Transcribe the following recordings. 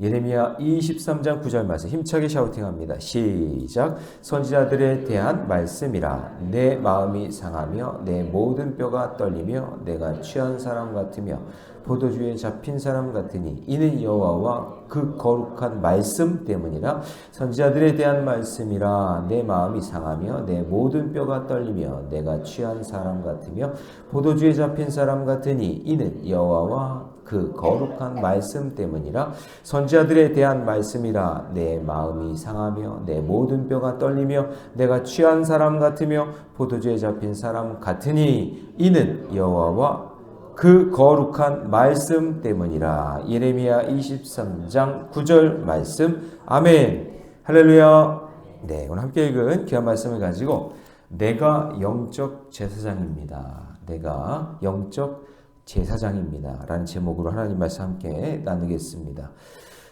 예레미야 23장 9절 말씀 힘차게 샤우팅합니다. 시작. 선지자들에 대한 말씀이라. 내 마음이 상하며 내 모든 뼈가 떨리며 내가 취한 사람 같으며 포도주에 잡힌 사람 같으니 이는 여호와와 그 거룩한 말씀 때문이라. 선지자들에 대한 말씀이라. 내 마음이 상하며 내 모든 뼈가 떨리며 내가 취한 사람 같으며 포도주에 잡힌 사람 같으니 이는 여호와와 그 거룩한 말씀 때문이라. 선지자들에 대한 말씀이라. 내 마음이 상하며 내 모든 뼈가 떨리며 내가 취한 사람 같으며 포도주에 잡힌 사람 같으니 이는 여호와와 그 거룩한 말씀 때문이라. 예레미야 23장 9절 말씀. 아멘. 할렐루야. 네, 오늘 함께 읽은 귀한 말씀을 가지고 내가 영적 제사장입니다. 내가 영적 제사장입니다. 라는 제목으로 하나님 말씀 함께 나누겠습니다.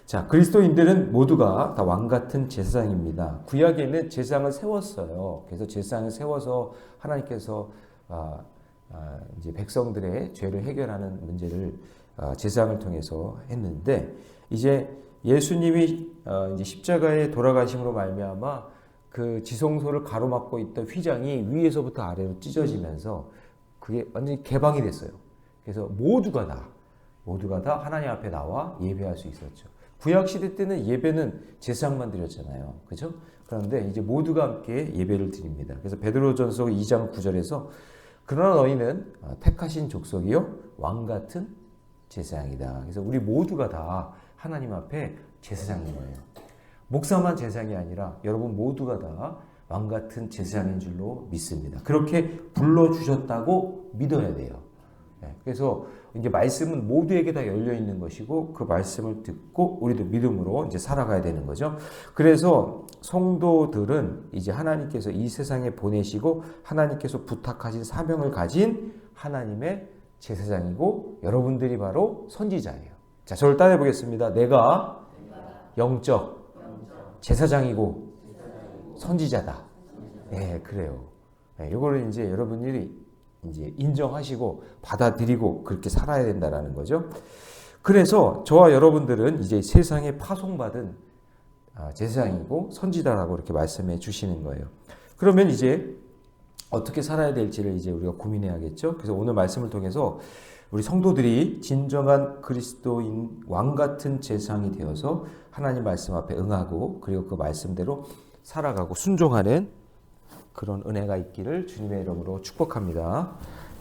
자, 그리스도인들은 모두가 다 왕같은 제사장입니다. 구약에는 제사장을 세웠어요. 그래서 제사장을 세워서 하나님께서 이제 백성들의 죄를 해결하는 문제를 제사장을 통해서 했는데, 이제 예수님이 이제 십자가에 돌아가심으로 말미암아 그 지성소를 가로막고 있던 휘장이 위에서부터 아래로 찢어지면서 그게 완전히 개방이 됐어요. 그래서 모두가 다 하나님 앞에 나와 예배할 수 있었죠. 구약 시대 때는 예배는 제사장만 드렸잖아요. 그죠? 그런데 이제 모두가 함께 예배를 드립니다. 그래서 베드로전서 2장 9절에서 그러나 너희는 택하신 족속이요 왕 같은 제사장이다. 그래서 우리 모두가 다 하나님 앞에 제사장인 거예요. 목사만 제사장이 아니라 여러분 모두가 다 왕 같은 제사장인 줄로 믿습니다. 그렇게 불러주셨다고 믿어야 돼요. 그래서 이제 말씀은 모두에게 다 열려 있는 것이고 그 말씀을 듣고 우리도 믿음으로 이제 살아가야 되는 거죠. 그래서 성도들은 이제 하나님께서 이 세상에 보내시고 하나님께서 부탁하신 사명을 가진 하나님의 제사장이고 여러분들이 바로 선지자예요. 자, 저를 따라해 보겠습니다. 내가 영적 제사장이고 선지자다. 네, 그래요. 네, 이거를 이제 여러분들이 이제 인정하시고 받아들이고 그렇게 살아야 된다라는 거죠. 그래서 저와 여러분들은 이제 세상에 파송받은 제사장이고 선지자라고 이렇게 말씀해 주시는 거예요. 그러면 이제 어떻게 살아야 될지를 이제 우리가 고민해야겠죠. 그래서 오늘 말씀을 통해서 우리 성도들이 진정한 그리스도인 왕 같은 제사장이 되어서 하나님 말씀 앞에 응하고 그리고 그 말씀대로 살아가고 순종하는 그런 은혜가 있기를 주님의 이름으로 축복합니다.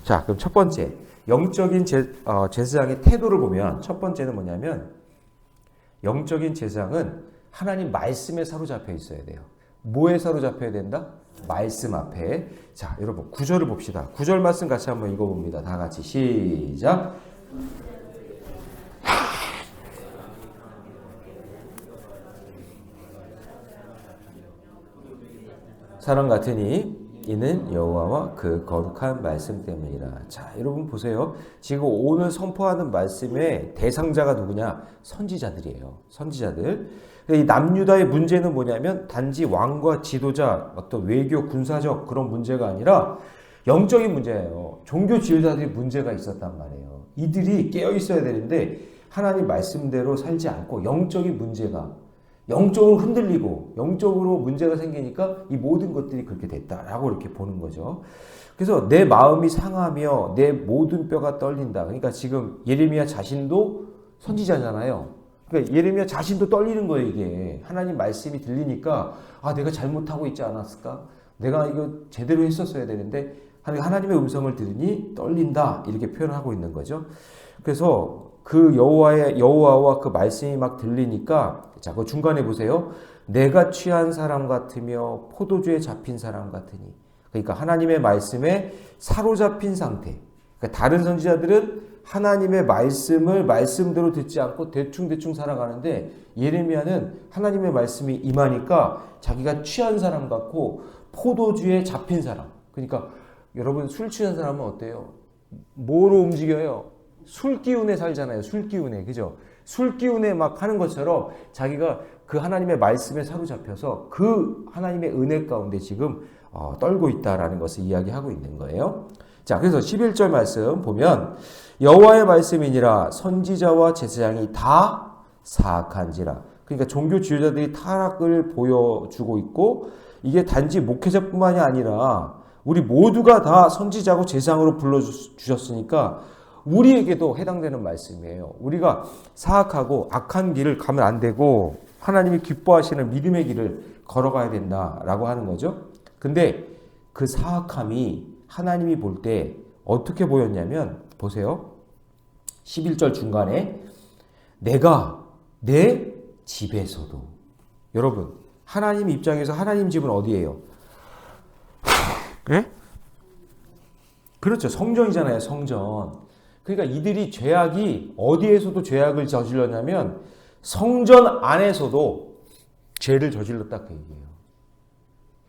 자, 그럼 첫 번째 영적인 제사장의 태도를 보면 첫 번째는 뭐냐면 영적인 제사장은 하나님 말씀에 사로잡혀 있어야 돼요. 뭐에 사로잡혀야 된다? 말씀 앞에. 자, 여러분 9절을 봅시다. 9절 말씀 같이 한번 읽어봅니다. 다 같이 시작. 사람 같으니 이는 여호와와 그 거룩한 말씀 때문이라. 자, 여러분 보세요. 지금 오늘 선포하는 말씀의 대상자가 누구냐? 선지자들이에요. 선지자들. 이 남유다의 문제는 뭐냐면 단지 왕과 지도자, 어떤 외교 군사적 그런 문제가 아니라 영적인 문제예요. 종교 지도자들이 문제가 있었단 말이에요. 이들이 깨어 있어야 되는데 하나님 말씀대로 살지 않고 영적인 문제가 영적으로 흔들리고 영적으로 문제가 생기니까 이 모든 것들이 그렇게 됐다라고 이렇게 보는 거죠. 그래서 내 마음이 상하며 내 모든 뼈가 떨린다. 그러니까 지금 예레미야 자신도 선지자잖아요. 그러니까 예레미야 자신도 떨리는 거예요. 이게 하나님 말씀이 들리니까 내가 잘못하고 있지 않았을까? 내가 이거 제대로 했었어야 되는데 하나님의 음성을 들으니 떨린다. 이렇게 표현하고 있는 거죠. 그래서 그 여호와와 그 말씀이 막 들리니까 자, 그 중간에 보세요. 내가 취한 사람 같으며 포도주에 잡힌 사람 같으니. 그러니까 하나님의 말씀에 사로잡힌 상태. 그러니까 다른 선지자들은 하나님의 말씀을 말씀대로 듣지 않고 대충 살아가는데 예레미야는 하나님의 말씀이 임하니까 자기가 취한 사람 같고 포도주에 잡힌 사람. 그러니까 여러분 술 취한 사람은 어때요? 뭐로 움직여요? 술 기운에 살잖아요. 술 기운에. 그죠? 술 기운에 막 하는 것처럼 자기가 그 하나님의 말씀에 사로잡혀서 그 하나님의 은혜 가운데 지금 떨고 있다라는 것을 이야기하고 있는 거예요. 자, 그래서 11절 말씀 보면 여호와의 말씀이니라 선지자와 제사장이 다 사악한지라. 그러니까 종교 지도자들이 타락을 보여주고 있고 이게 단지 목회자뿐만이 아니라 우리 모두가 다 선지자고 제사장으로 불러주셨으니까 우리에게도 해당되는 말씀이에요. 우리가 사악하고 악한 길을 가면 안 되고 하나님이 기뻐하시는 믿음의 길을 걸어가야 된다라고 하는 거죠. 근데 그 사악함이 하나님이 볼 때 어떻게 보였냐면 보세요. 11절 중간에 내가 내 집에서도 여러분 하나님 입장에서 하나님 집은 어디예요? 네? 그렇죠. 성전이잖아요. 성전. 그러니까 이들이 죄악이 어디에서도 죄악을 저질렀냐면 성전 안에서도 죄를 저질렀다 그 얘기예요.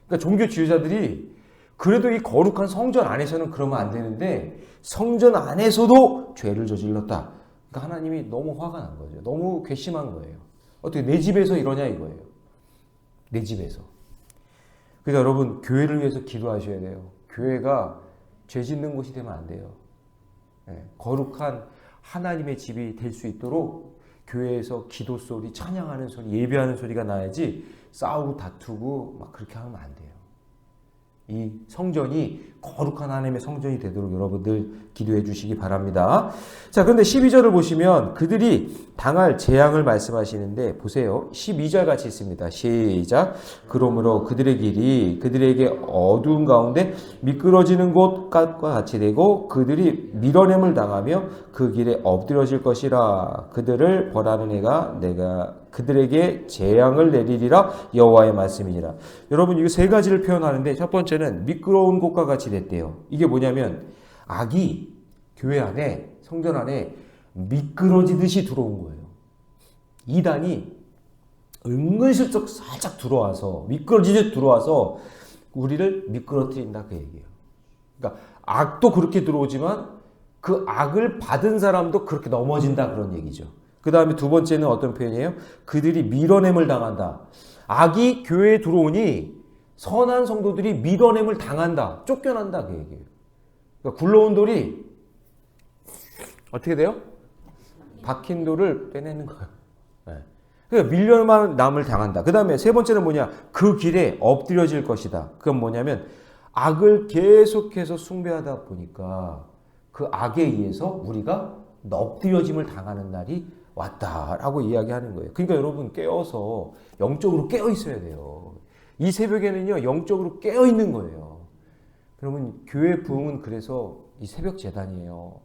그러니까 종교 지도자들이 그래도 이 거룩한 성전 안에서는 그러면 안 되는데 성전 안에서도 죄를 저질렀다. 그러니까 하나님이 너무 화가 난 거죠. 너무 괘씸한 거예요. 어떻게 내 집에서 이러냐 이거예요. 내 집에서. 그러니까 여러분 교회를 위해서 기도하셔야 돼요. 교회가 죄 짓는 곳이 되면 안 돼요. 거룩한 하나님의 집이 될 수 있도록 교회에서 기도 소리, 찬양하는 소리, 예배하는 소리가 나야지 싸우고 다투고 막 그렇게 하면 안 돼요. 이 성전이 거룩한 하나님의 성전이 되도록 여러분들 기도해 주시기 바랍니다. 자, 그런데 12절을 보시면 그들이 당할 재앙을 말씀하시는데 보세요. 12절 같이 있습니다. 시작. 그러므로 그들의 길이 그들에게 어두운 가운데 미끄러지는 곳과 같이 되고 그들이 밀어냄을 당하며 그 길에 엎드려질 것이라. 그들을 벌하는 해가 내가 그들에게 재앙을 내리리라 여호와의 말씀이니라. 여러분 이거 세 가지를 표현하는데 첫 번째는 미끄러운 곳과 같이 됐대요. 이게 뭐냐면 악이 교회 안에 성전 안에 미끄러지듯이 들어온 거예요. 이단이 은근슬쩍 살짝 들어와서 미끄러지듯 들어와서 우리를 미끄러뜨린다 그 얘기예요. 그러니까 악도 그렇게 들어오지만 그 악을 받은 사람도 그렇게 넘어진다 그런 얘기죠. 그 다음에 두 번째는 어떤 표현이에요? 그들이 밀어냄을 당한다. 악이 교회에 들어오니 선한 성도들이 밀어냄을 당한다. 쫓겨난다 그 얘기예요. 그러니까 굴러온 돌이 어떻게 돼요? 박힌 돌을 빼내는 거예요. 네. 그러니까 밀려남을 당한다. 그 다음에 세 번째는 뭐냐? 그 길에 엎드려질 것이다. 그건 뭐냐면 악을 계속해서 숭배하다 보니까 그 악에 의해서 우리가 엎드려짐을 당하는 날이 왔다라고 이야기하는 거예요. 그러니까 여러분 깨어서 영적으로 깨어 있어야 돼요. 이 새벽에는요 영적으로 깨어 있는 거예요. 그러면 교회 부흥은 그래서 이 새벽 재단이에요.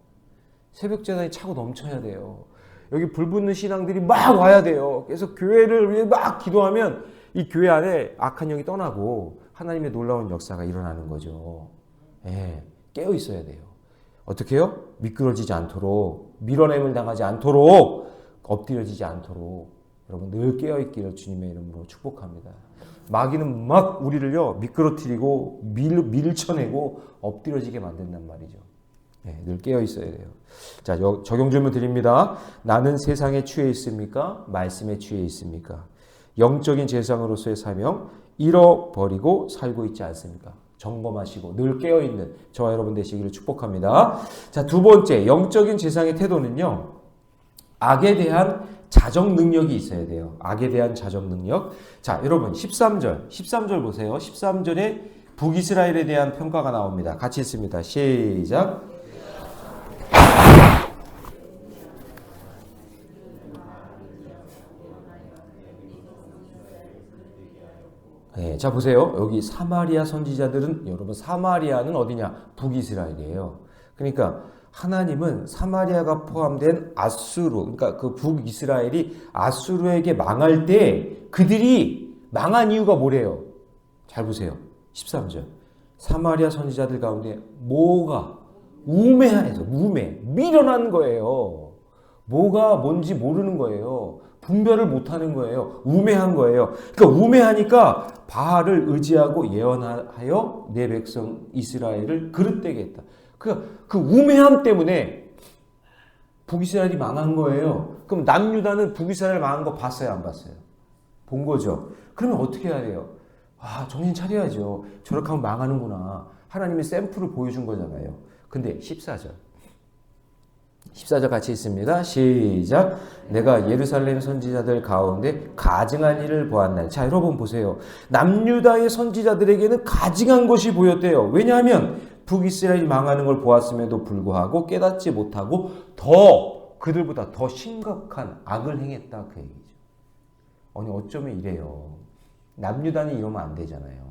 새벽 재단이 차고 넘쳐야 돼요. 여기 불붙는 신앙들이 막 와야 돼요. 그래서 교회를 위해 막 기도하면 이 교회 안에 악한 영이 떠나고 하나님의 놀라운 역사가 일어나는 거죠. 예, 깨어 있어야 돼요. 어떻게 해요? 미끄러지지 않도록, 밀어냄을 당하지 않도록, 엎드려지지 않도록 여러분 늘 깨어있기를 주님의 이름으로 축복합니다. 마귀는 막 우리를요 미끄러뜨리고 밀쳐내고 엎드려지게 만든단 말이죠. 네, 늘 깨어있어야 돼요. 자, 적용 질문 드립니다. 나는 세상에 취해 있습니까? 말씀에 취해 있습니까? 영적인 제사장으로서의 사명 잃어버리고 살고 있지 않습니까? 점검하시고 늘 깨어있는 저와 여러분 되시기를 축복합니다. 자, 두 번째 영적인 제사장의 태도는요. 악에 대한 자정 능력이 있어야 돼요. 악에 대한 자정 능력. 자, 여러분 13절 보세요. 13절에 북이스라엘에 대한 평가가 나옵니다. 같이 읽습니다. 시작. 네, 자 보세요. 여기 사마리아 선지자들은 여러분 사마리아는 어디냐? 북이스라엘이에요. 그러니까 하나님은 사마리아가 포함된 아수르, 그러니까 그 북이스라엘이 아수르에게 망할 때 그들이 망한 이유가 뭐래요? 잘 보세요. 13절. 사마리아 선지자들 가운데 뭐가 우매해서 미련한 거예요. 뭐가 뭔지 모르는 거예요. 분별을 못하는 거예요. 우매한 거예요. 그러니까 우매하니까 바알을 의지하고 예언하여 내 백성 이스라엘을 그릇되게 했다. 그 우매함 때문에 북이스라엘이 망한 거예요. 그럼 남유다는 북이스라엘 망한 거 봤어요? 안 봤어요? 본 거죠. 그러면 어떻게 해야 돼요? 아, 정신 차려야죠. 저렇게 하면 망하는구나. 하나님의 샘플을 보여준 거잖아요. 근데 14절. 14절 같이 있습니다. 시작. 내가 예루살렘 선지자들 가운데 가증한 일을 보았나니. 자, 여러분 보세요. 남유다의 선지자들에게는 가증한 것이 보였대요. 왜냐하면 북이스라엘이 망하는 걸 보았음에도 불구하고 깨닫지 못하고 그들보다 더 심각한 악을 행했다, 그 얘기죠. 아니, 어쩌면 이래요. 남유다는 이러면 안 되잖아요.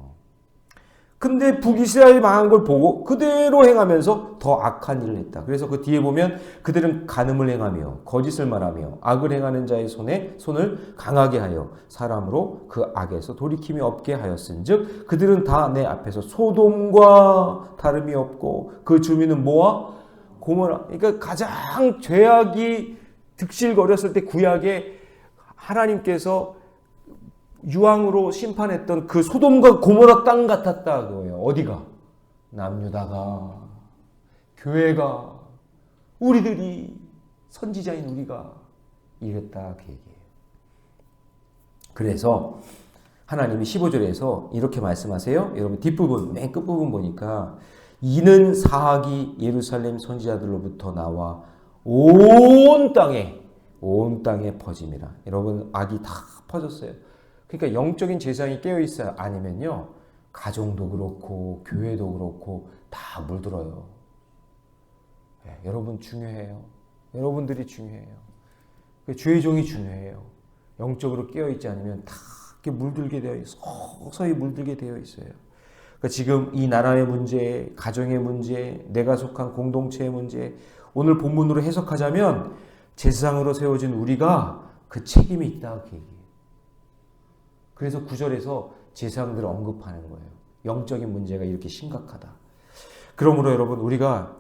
근데 북이스라엘이 망한 걸 보고 그대로 행하면서 더 악한 일을 했다. 그래서 그 뒤에 보면 그들은 간음을 행하며 거짓을 말하며 악을 행하는 자의 손을 강하게 하여 사람으로 그 악에서 돌이킴이 없게 하였은즉 그들은 다 내 앞에서 소돔과 다름이 없고 그 주민은 뭐와 고모라. 그러니까 가장 죄악이 득실거렸을 때 구약에 하나님께서 유황으로 심판했던 그 소돔과 고모라 땅 같았다 그거예요. 어디가? 남유다가, 교회가, 우리들이, 선지자인 우리가 이랬다 그 얘기예요. 그래서 하나님이 15절에서 이렇게 말씀하세요. 여러분 뒷부분, 맨 끝부분 보니까 이는 사악이 예루살렘 선지자들로부터 나와 온 땅에 퍼짐이라. 여러분 악이 다 퍼졌어요. 그러니까 영적인 재상이 깨어있어요. 아니면요 가정도 그렇고 교회도 그렇고 다 물들어요. 네, 여러분 중요해요. 여러분들이 중요해요. 주의 종이 중요해요. 영적으로 깨어있지 않으면 다 이렇게 물들게 되어 있어요. 서서히 물들게 되어 있어요. 그러니까 지금 이 나라의 문제, 가정의 문제, 내가 속한 공동체의 문제, 오늘 본문으로 해석하자면 제사장으로 세워진 우리가 그 책임이 있다 그 얘기예요. 그래서 9절에서 제사장들을 언급하는 거예요. 영적인 문제가 이렇게 심각하다. 그러므로 여러분 우리가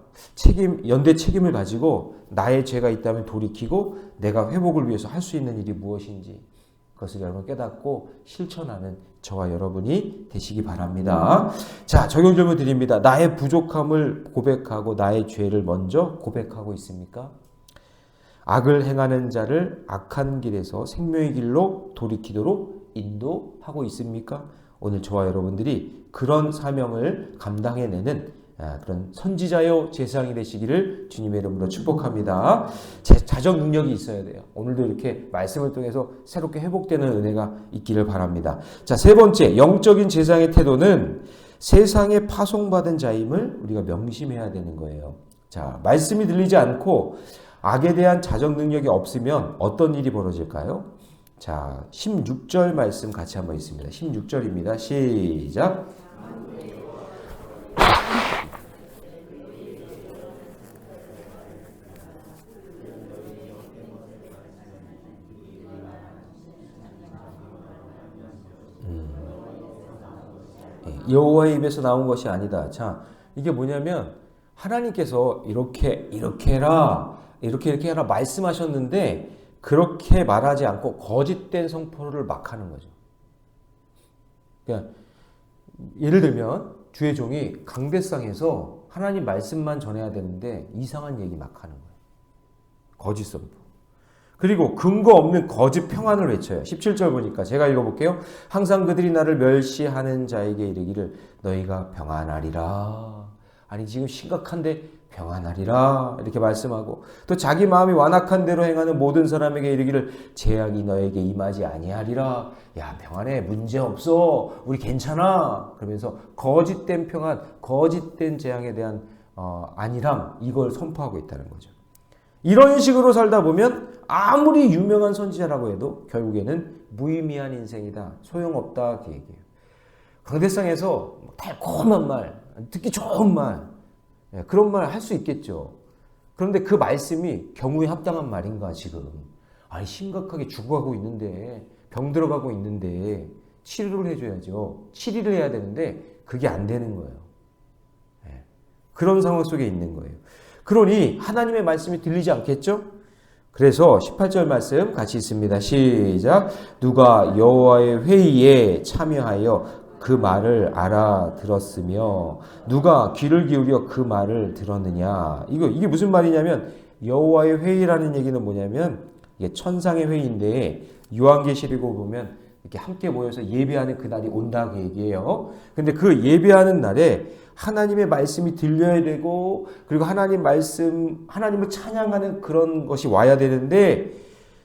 연대 책임을 가지고 나의 죄가 있다면 돌이키고 내가 회복을 위해서 할 수 있는 일이 무엇인지 그것을 여러분 깨닫고 실천하는 저와 여러분이 되시기 바랍니다. 자, 적용 질문 드립니다. 나의 부족함을 고백하고 나의 죄를 먼저 고백하고 있습니까? 악을 행하는 자를 악한 길에서 생명의 길로 돌이키도록 인도하고 있습니까? 오늘 저와 여러분들이 그런 사명을 감당해내는 그런 선지자요 제사장이 되시기를 주님의 이름으로 축복합니다. 자정 능력이 있어야 돼요. 오늘도 이렇게 말씀을 통해서 새롭게 회복되는 은혜가 있기를 바랍니다. 자, 세 번째 영적인 제사장의 태도는 세상에 파송받은 자임을 우리가 명심해야 되는 거예요. 자, 말씀이 들리지 않고 악에 대한 자정 능력이 없으면 어떤 일이 벌어질까요? 자, 16절 말씀 같이 한번 있습니다. 16절입니다. 시작. 여호와의 입에서 나온 것이 아니다. 자, 이게 뭐냐면 하나님께서 이렇게 해라, 이렇게 해라 말씀하셨는데 그렇게 말하지 않고 거짓된 선포를 막 하는 거죠. 그러니까 예를 들면 주의 종이 강대상에서 하나님 말씀만 전해야 되는데 이상한 얘기 막 하는 거예요. 거짓 선포. 그리고 근거 없는 거짓 평안을 외쳐요. 17절 보니까 제가 읽어볼게요. 항상 그들이 나를 멸시하는 자에게 이르기를 너희가 평안하리라. 아니 지금 심각한데 평안하리라 이렇게 말씀하고 또 자기 마음이 완악한 대로 행하는 모든 사람에게 이르기를 재앙이 너에게 임하지 아니하리라. 야 평안해 문제없어 우리 괜찮아. 그러면서 거짓된 평안 거짓된 재앙에 대한 안일함 이걸 선포하고 있다는 거죠. 이런 식으로 살다 보면 아무리 유명한 선지자라고 해도 결국에는 무의미한 인생이다. 소용없다 그 얘기예요. 강대상에서 달콤한 말 듣기 좋은 말 그런 말 할 수 있겠죠. 그런데 그 말씀이 경우에 합당한 말인가 지금. 아니 심각하게 죽어가고 있는데 병 들어가고 있는데 치료를 해줘야죠. 치료를 해야 되는데 그게 안 되는 거예요. 그런 상황 속에 있는 거예요. 그러니 하나님의 말씀이 들리지 않겠죠? 그래서 18절 말씀 같이 있습니다. 시작. 누가 여호와의 회의에 참여하여 그 말을 알아들었으며 누가 귀를 기울여 그 말을 들었느냐. 이게 무슨 말이냐면 여호와의 회의라는 얘기는 뭐냐면 이게 천상의 회의인데 요한계시록을 보면 이렇게 함께 모여서 예배하는 그날이 온다 그 얘기예요. 근데 그 예배하는 날에 하나님의 말씀이 들려야 되고 그리고 하나님을 찬양하는 그런 것이 와야 되는데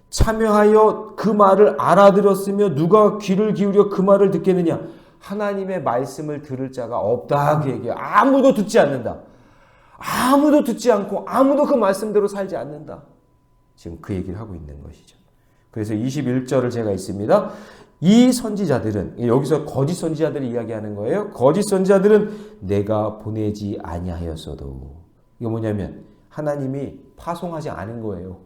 참여하여 그 말을 알아들었으며 누가 귀를 기울여 그 말을 듣겠느냐. 하나님의 말씀을 들을 자가 없다 그 얘기예요. 아무도 듣지 않는다. 아무도 듣지 않고 아무도 그 말씀대로 살지 않는다. 지금 그 얘기를 하고 있는 것이죠. 그래서 21절을 제가 있습니다. 이 선지자들은, 여기서 거짓 선지자들이 이야기하는 거예요. 거짓 선지자들은 내가 보내지 아니하였어도. 이거 뭐냐면 하나님이 파송하지 않은 거예요.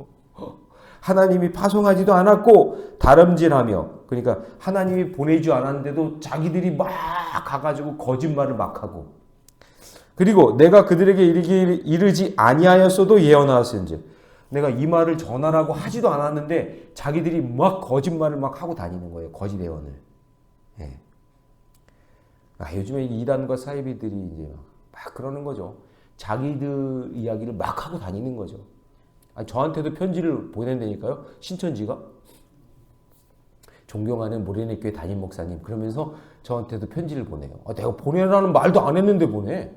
하나님이 파송하지도 않았고 다름질하며, 그러니까 하나님이 보내지 않았는데도 자기들이 막 가가지고 거짓말을 막 하고, 그리고 내가 그들에게 이르지 아니하였어도 예언하였은즉, 내가 이 말을 전하라고 하지도 않았는데 자기들이 막 거짓말을 막 하고 다니는 거예요. 거짓 예언을. 예. 요즘에 이단과 사이비들이 이제 막 그러는 거죠. 자기들 이야기를 막 하고 다니는 거죠. 저한테도 편지를 보낸다니까요. 신천지가. 존경하는 모래내교회 담임 목사님. 그러면서 저한테도 편지를 보내요. 내가 보내라는 말도 안 했는데 보내.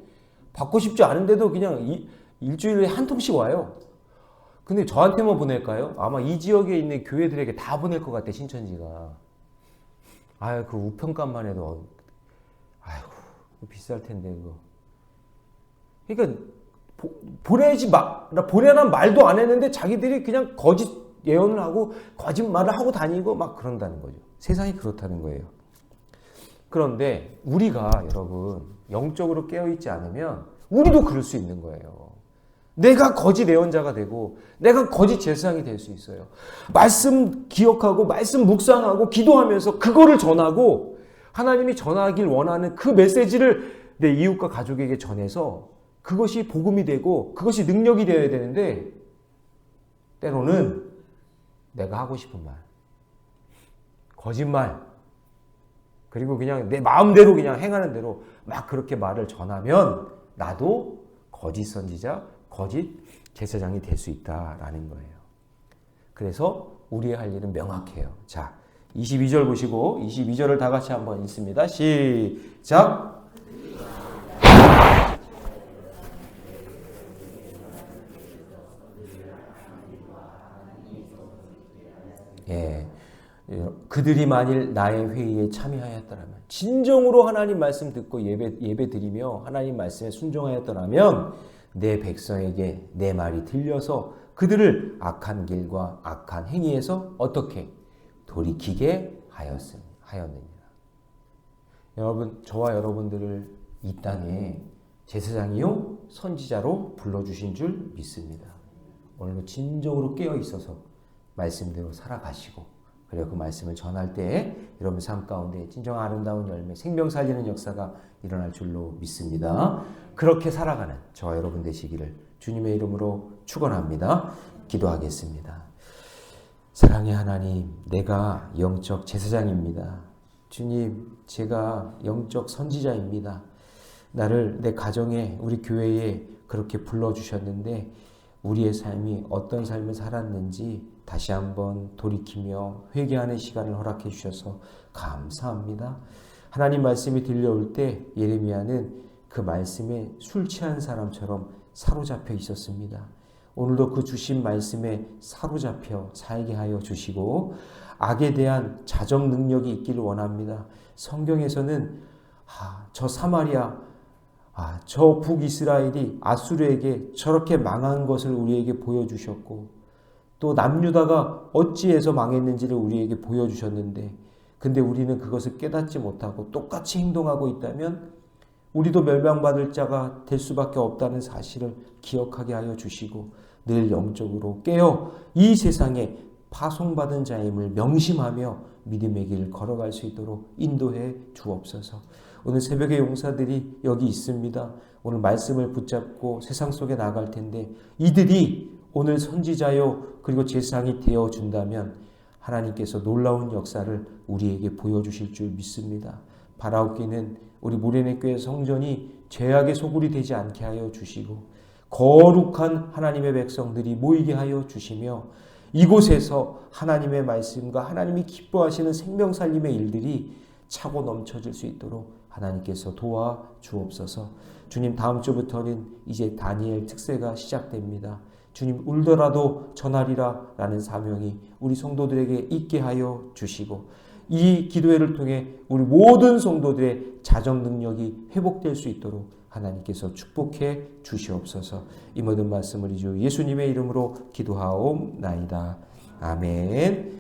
받고 싶지 않은데도 그냥 일주일에 한 통씩 와요. 근데 저한테만 보낼까요? 아마 이 지역에 있는 교회들에게 다 보낼 것 같아, 신천지가. 그 우편값만 해도, 비쌀 텐데, 그거. 그러니까, 보내란 말도 안 했는데 자기들이 그냥 거짓 예언을 하고, 거짓말을 하고 다니고 막 그런다는 거죠. 세상이 그렇다는 거예요. 그런데 우리가 여러분, 영적으로 깨어있지 않으면, 우리도 그럴 수 있는 거예요. 내가 거짓 예언자가 되고 내가 거짓 제사장이 될 수 있어요. 말씀 기억하고 말씀 묵상하고 기도하면서 그거를 전하고 하나님이 전하길 원하는 그 메시지를 내 이웃과 가족에게 전해서 그것이 복음이 되고 그것이 능력이 되어야 되는데 때로는 내가 하고 싶은 말, 거짓말, 그리고 그냥 내 마음대로 그냥 행하는 대로 막 그렇게 말을 전하면 나도 거짓 선지자, 거짓 제사장이 될 수 있다라는 거예요. 그래서 우리의 할 일은 명확해요. 자, 22절 보시고 22절을 다 같이 한번 읽습니다. 시작. 예. 그들이 만일 나의 회의에 참여하였더라면, 진정으로 하나님 말씀 듣고 예배 드리며 하나님 말씀에 순종하였더라면 내 백성에게 내 말이 들려서 그들을 악한 길과 악한 행위에서 어떻게 돌이키게 하였느니라. 여러분, 저와 여러분들을 이 땅에 제사장이요 선지자로 불러주신 줄 믿습니다. 오늘도 진정으로 깨어 있어서 말씀대로 살아가시고, 그리고 그 말씀을 전할 때 여러분 삶 가운데 진정 아름다운 열매, 생명 살리는 역사가 일어날 줄로 믿습니다. 그렇게 살아가는 저와 여러분 되시기를 주님의 이름으로 축원합니다. 기도하겠습니다. 사랑의 하나님, 내가 영적 제사장입니다. 주님, 제가 영적 선지자입니다. 나를 내 가정에, 우리 교회에 그렇게 불러주셨는데 우리의 삶이 어떤 삶을 살았는지 다시 한번 돌이키며 회개하는 시간을 허락해 주셔서 감사합니다. 하나님 말씀이 들려올 때 예레미야는 그 말씀에 술 취한 사람처럼 사로잡혀 있었습니다. 오늘도 그 주신 말씀에 사로잡혀 살게 하여 주시고 악에 대한 자정 능력이 있기를 원합니다. 성경에서는 저 사마리아, 저 북이스라엘이 아수르에게 저렇게 망한 것을 우리에게 보여주셨고 또 남유다가 어찌해서 망했는지를 우리에게 보여주셨는데, 근데 우리는 그것을 깨닫지 못하고 똑같이 행동하고 있다면 우리도 멸망받을 자가 될 수밖에 없다는 사실을 기억하게 하여 주시고 늘 영적으로 깨어 이 세상에 파송받은 자임을 명심하며 믿음의 길을 걸어갈 수 있도록 인도해 주옵소서. 오늘 새벽에 용사들이 여기 있습니다. 오늘 말씀을 붙잡고 세상 속에 나갈 텐데 이들이 오늘 선지자요 그리고 제사장이 되어준다면 하나님께서 놀라운 역사를 우리에게 보여주실 줄 믿습니다. 바라옵기는 우리 모래내교회 성전이 죄악의 소굴이 되지 않게 하여 주시고 거룩한 하나님의 백성들이 모이게 하여 주시며 이곳에서 하나님의 말씀과 하나님이 기뻐하시는 생명 살림의 일들이 차고 넘쳐질 수 있도록 하나님께서 도와 주옵소서. 주님, 다음 주부터는 이제 다니엘 특세가 시작됩니다. 주님, 울더라도 전하리라 라는 사명이 우리 성도들에게 있게 하여 주시고, 이 기도회를 통해 우리 모든 성도들의 자정 능력이 회복될 수 있도록 하나님께서 축복해 주시옵소서. 이 모든 말씀을 주 예수님의 이름으로 기도하옵나이다. 아멘.